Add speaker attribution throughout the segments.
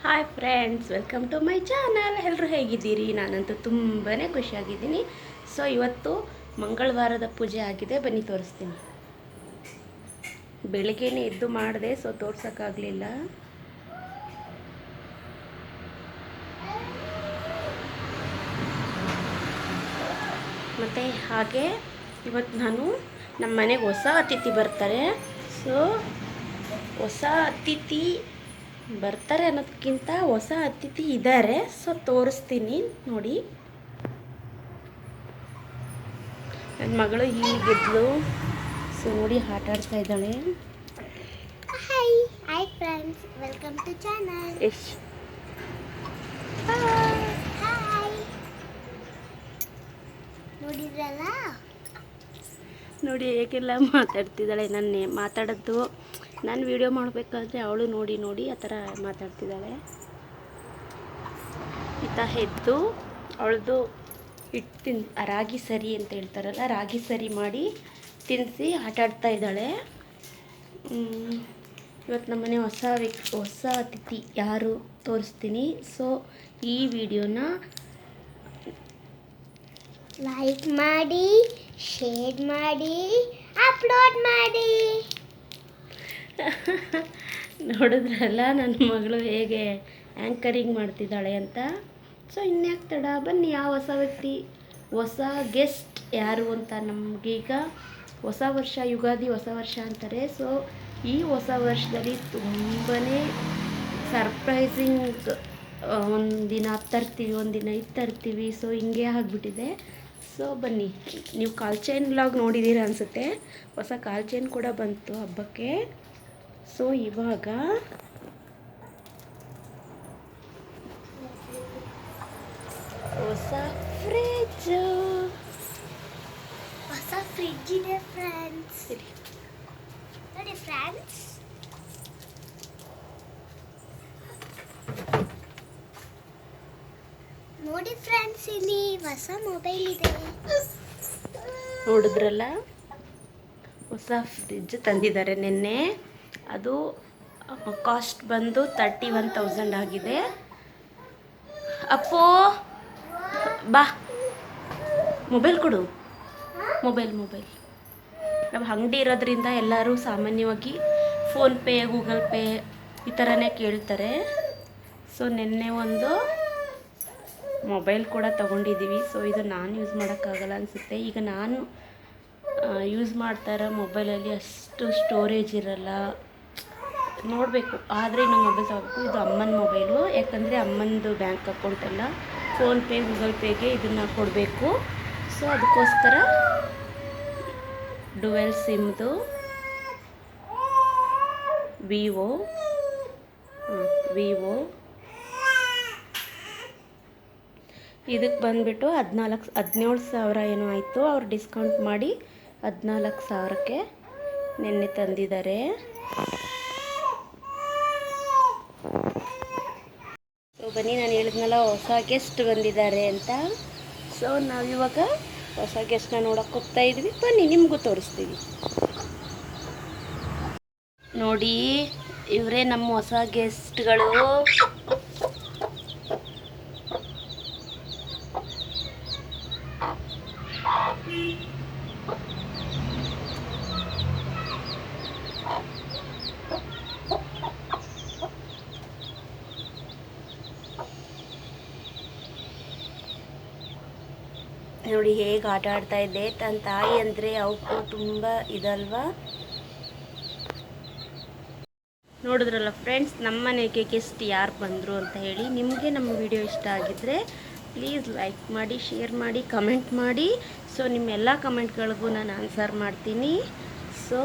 Speaker 1: Hi friends, welcome to my channel. ಎಲ್ಲರೂ ಹೇಗಿದ್ದೀರಿ? ನಾನಂತೂ ತುಂಬಾ ಖುಷಿಯಾಗಿದ್ದೀನಿ. ಸೊ ಇವತ್ತು ಮಂಗಳವಾರದ ಪೂಜೆ ಆಗಿದೆ, ಬನ್ನಿ ತೋರಿಸ್ತೀನಿ. ಬೆಳಿಗ್ಗೆನೇ ಎದ್ದು ಮಾಡಿದೆ, ಸೊ ತೋರ್ಸೋಕ್ಕಾಗಲಿಲ್ಲ. ಮತ್ತು ಹಾಗೆ ಇವತ್ತು ನಾನು ನಮ್ಮ ಮನೆಗೆ ಹೊಸ ಅತಿಥಿ ಬರ್ತಾರೆ. ಸೊ ಹೊಸ ಅತಿಥಿ ಬರ್ತಾರೆ ಅನ್ನೋದಕ್ಕಿಂತ ಹೊಸ ಅತಿಥಿ ಇದ್ದಾರೆ. ಸೊ ತೋರಿಸ್ತೀನಿ ನೋಡಿ. ನನ್ನ ಮಗಳು ಹೀಗಿದ್ಲು. ಸೊ ನೋಡಿ, ಆಟ ಆಡ್ತಾ ಇದ್ದಾಳೆ.
Speaker 2: Hi friends, welcome to channel.
Speaker 1: Yes,
Speaker 2: hi. ನೋಡಿದ್ರಲ್ಲ,
Speaker 1: ನೋಡಿ ಹೇಗೆಲ್ಲ ಮಾತಾಡ್ತಿದ್ದಾಳೆ. ನನ್ನ ಮಾತಾಡೋದು ನಾನು ವಿಡಿಯೋ ಮಾಡಬೇಕಾದ್ರೆ ಅವಳು ನೋಡಿ ನೋಡಿ ಆ ಥರ ಮಾತಾಡ್ತಿದ್ದಾಳೆ. ಈತ ಎದ್ದು ಅವಳದು ಹಿಟ್ಟು ರಾಗಿ ಸರಿ ಅಂತ ಹೇಳ್ತಾರಲ್ಲ, ರಾಗಿ ಸರಿ ಮಾಡಿ ತಿನ್ನಿಸಿ ಆಟಾಡ್ತಾ ಇದ್ದಾಳೆ. ಇವತ್ತು ನಮ್ಮನೆ ಹೊಸ ಅತಿಥಿ ಯಾರು ತೋರಿಸ್ತೀನಿ. ಸೊ ಈ ವಿಡಿಯೋನ
Speaker 2: ಲೈಕ್ ಮಾಡಿ, ಶೇರ್ ಮಾಡಿ, ಅಪ್ಲೋಡ್ ಮಾಡಿ.
Speaker 1: ನೋಡಿದ್ರಲ್ಲ ನನ್ನ ಮಗಳು ಹೇಗೆ ಆ್ಯಂಕರಿಂಗ್ ಮಾಡ್ತಿದ್ದಾಳೆ ಅಂತ. ಸೊ ಇನ್ಯಾಕೆ ತಡ, ಬನ್ನಿ. ಯಾವ ಹೊಸ ವ್ಯಕ್ತಿ, ಹೊಸ ಗೆಸ್ಟ್ ಯಾರು ಅಂತ. ನಮಗೀಗ ಹೊಸ ವರ್ಷ, ಯುಗಾದಿ ಹೊಸ ವರ್ಷ ಅಂತಾರೆ. ಸೊ ಈ ಹೊಸ ವರ್ಷದಲ್ಲಿ ತುಂಬಾ ಸರ್ಪ್ರೈಸಿಂಗ್, ಒಂದಿನ ತರ್ತೀವಿ, ಒಂದಿನ ಇದು ತರ್ತೀವಿ. ಸೊ ಹಿಂಗೆ ಆಗಿಬಿಟ್ಟಿದೆ. ಸೊ ಬನ್ನಿ. ನೀವು ಕಾಲ್ ಚೈನ್ ವ್ಲಾಗ್ ನೋಡಿದ್ದೀರ ಅನಿಸುತ್ತೆ. ಹೊಸ ಕಾಲ್ ಚೈನ್ ಕೂಡ ಬಂತು ಹಬ್ಬಕ್ಕೆ. ಸೊ ಇವಾಗ ಹೊಸ ಫ್ರಿಡ್ಜ್
Speaker 2: ಇದೆ ಫ್ರೆಂಡ್ಸ್. ನೋಡಿ ಫ್ರೆಂಡ್ಸ್, ನೋಡಿ ಫ್ರೆಂಡ್ಸ್, ಇಲ್ಲಿ ಹೊಸ ಮೊಬೈಲ್ ಇದೆ.
Speaker 1: ನೋಡಿದ್ರಲ್ಲ, ಹೊಸ ಫ್ರಿಡ್ಜ್ ತಂದಿದ್ದಾರೆ ನಿನ್ನೆ. ಅದು ಕಾಸ್ಟ್ ಬಂದು 31,000 ಆಗಿದೆ. ಅಪ್ಪೋ ಬಾ, ಮೊಬೈಲ್ ಕೊಡು. ಮೊಬೈಲ್ ನಮ್ಮ ಅಂಗಡಿ ಇರೋದ್ರಿಂದ ಎಲ್ಲರೂ ಸಾಮಾನ್ಯವಾಗಿ ಫೋನ್ಪೇ, ಗೂಗಲ್ ಪೇ ಈ ಥರನೇ ಕೇಳ್ತಾರೆ. ಸೊ ನಿನ್ನೆ ಒಂದು ಮೊಬೈಲ್ ಕೂಡ ತೊಗೊಂಡಿದ್ದೀವಿ. ಸೊ ಇದು ನಾನು ಯೂಸ್ ಮಾಡೋಕ್ಕಾಗಲ್ಲ ಅನಿಸುತ್ತೆ. ಈಗ ನಾನು ಯೂಸ್ ಮಾಡ್ತಾ ಇರೋ ಮೊಬೈಲಲ್ಲಿ ಅಷ್ಟು ಸ್ಟೋರೇಜ್ ಇರಲ್ಲ, ನೋಡಬೇಕು. ಆದರೆ ಇನ್ನೊಂದು ಮೊಬೈಲ್ ತೊಗೋಬೇಕು. ಇದು ಅಮ್ಮನ ಮೊಬೈಲು, ಯಾಕಂದರೆ ಅಮ್ಮನದು ಬ್ಯಾಂಕ್ ಅಕೌಂಟೆಲ್ಲ ಫೋನ್ಪೇ, ಗೂಗಲ್ ಪೇಗೆ ಇದನ್ನು ಕೊಡಬೇಕು. ಸೊ ಅದಕ್ಕೋಸ್ಕರ ಡುವೆಲ್ ಸಿಮ್ದು ವಿವೋ ಇದಕ್ಕೆ ಬಂದುಬಿಟ್ಟು 17,000 ಏನೋ ಆಯಿತು. ಅವ್ರು ಡಿಸ್ಕೌಂಟ್ ಮಾಡಿ 14,000ಕ್ಕೆ ನಿನ್ನೆ ತಂದಿದ್ದಾರೆ. ಸೊ ಬನ್ನಿ, ನಾನು ಹೇಳಿದ್ನಲ್ಲ ಹೊಸ ಗೆಸ್ಟ್ ಬಂದಿದ್ದಾರೆ ಅಂತ. ಸೊ ನಾವಿವಾಗ ಹೊಸ ಗೆಸ್ಟ್ನ ನೋಡೋಕೆ ಹೋಗ್ತಾ ಇದ್ವಿ. ಬನ್ನಿ, ನಿಮಗೂ ತೋರಿಸ್ತೀವಿ. ನೋಡಿ, ಇವರೇ ನಮ್ಮ ಹೊಸ ಗೆಸ್ಟ್ಗಳು. ನೋಡಿ ಹೇಗೆ ಆಟ ಆಡ್ತಾ ಇದ್ದೆ. ತನ್ನ ತಾಯಿ ಅಂದರೆ ಅವಕ್ಕೂ ತುಂಬ ಇದಲ್ವಾ. ನೋಡಿದ್ರಲ್ಲ ಫ್ರೆಂಡ್ಸ್, ನಮ್ಮ ಮನೆಗೆ ಗೆಸ್ಟ್ ಯಾರು ಬಂದರು ಅಂತ ಹೇಳಿ. ನಿಮಗೆ ನಮ್ಮ ವಿಡಿಯೋ ಇಷ್ಟ ಆಗಿದ್ದರೆ ಪ್ಲೀಸ್ ಲೈಕ್ ಮಾಡಿ, ಶೇರ್ ಮಾಡಿ, ಕಮೆಂಟ್ ಮಾಡಿ. ಸೊ ನಿಮ್ಮೆಲ್ಲ ಕಮೆಂಟ್ಗಳಿಗೂ ನಾನು ಆನ್ಸರ್ ಮಾಡ್ತೀನಿ. ಸೊ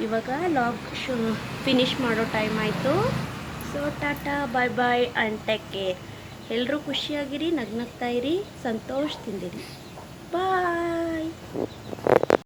Speaker 1: ಇವಾಗ ಲಾಗ್ ಫಿನಿಷ್ ಮಾಡೋ ಟೈಮ್ ಆಯಿತು. ಸೊ ಟಾಟಾ, bye bye and take care. ಎಲ್ಲರೂ ಖುಷಿಯಾಗಿರಿ, ನಗ್ನಗ್ತಾ ಇರಿ, ಸಂತೋಷದಿಂದಿರಿ. ಬಾಯ್.